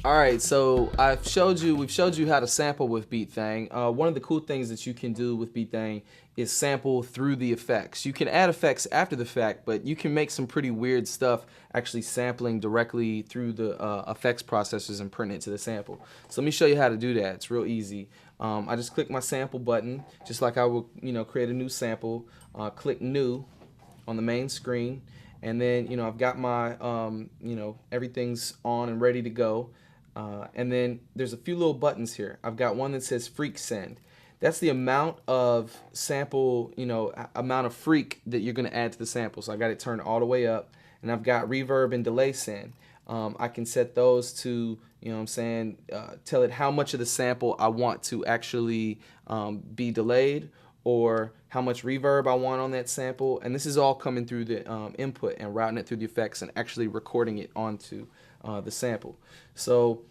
Alright, so we've showed you how to sample with Beat Thang. One of the cool things that you can do with Beat Thang is sample through the effects. You can add effects after the fact, but you can make some pretty weird stuff actually sampling directly through the effects processors and print it to the sample. So let me show you how to do that. It's real easy. I just click my sample button, just like I would, create a new sample. Click New on the main screen, and then I've got my everything's on and ready to go. And then there's a few little buttons here. I've got one that says freak send. That's the amount of sample, amount of freak that you're going to add to the sample. So I got it turned all the way up. And I've got reverb and delay send. I can set those to, tell it how much of the sample I want to actually be delayed, or how much reverb I want on that sample. And this is all coming through the input and routing it through the effects and actually recording it onto the sample. So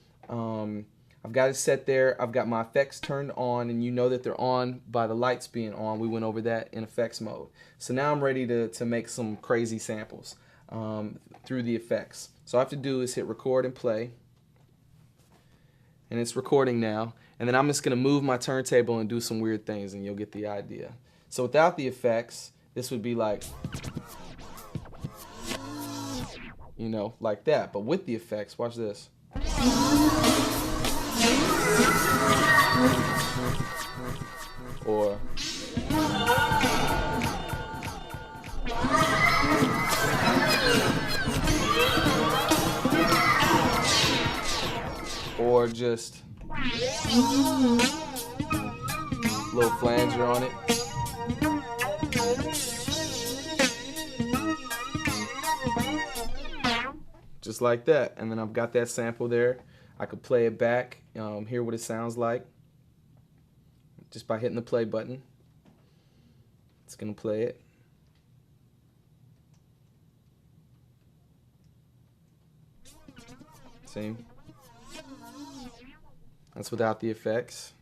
I've got it set there. I've got my effects turned on, and you know that they're on by the lights being on. We went over that in effects mode. So now I'm ready to make some crazy samples through the effects. So all I have to do is hit record and play, and it's recording now. And then I'm just going to move my turntable and do some weird things, and you'll get the idea. So without the effects, this would be like, like that. But with the effects, watch this. Or just little flanger on it. Just like that. And then I've got that sample there. I could play it back, hear what it sounds like just by hitting the play button. It's gonna play it. See? That's without the effects.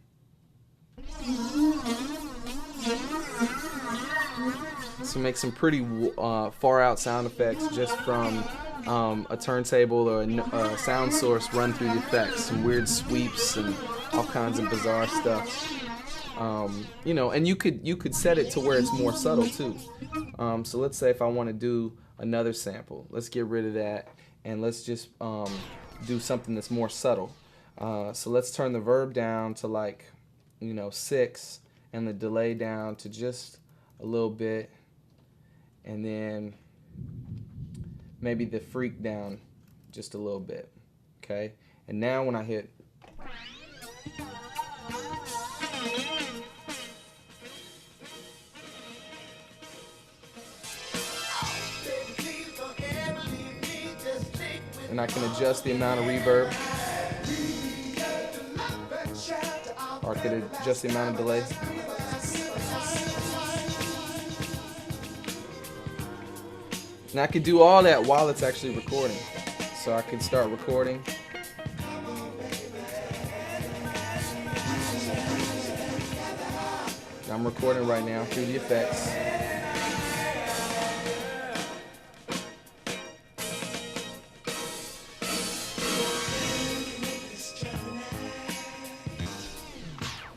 So make some pretty far out sound effects just from a turntable or a sound source run through the effects. Some weird sweeps and all kinds of bizarre stuff. And you could set it to where it's more subtle too. So let's say if I want to do another sample, let's get rid of that and let's just do something that's more subtle. So let's turn the verb down to like 6 and the delay down to just a little bit, and then maybe the freak down just a little bit. Okay, and now when I hit and I can adjust the amount of reverb, or I could adjust the amount of delay. And I could do all that while it's actually recording. So I could start recording. I'm recording right now through the effects.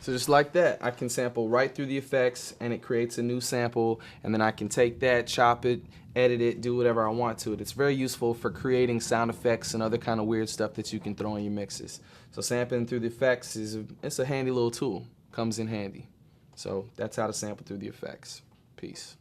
So just like that, I can sample right through the effects and it creates a new sample, and then I can take that, chop it, edit it, do whatever I want to it. It's very useful for creating sound effects and other kind of weird stuff that you can throw in your mixes. So sampling through the effects it's a handy little tool. Comes in handy. So that's how to sample through the effects. Peace.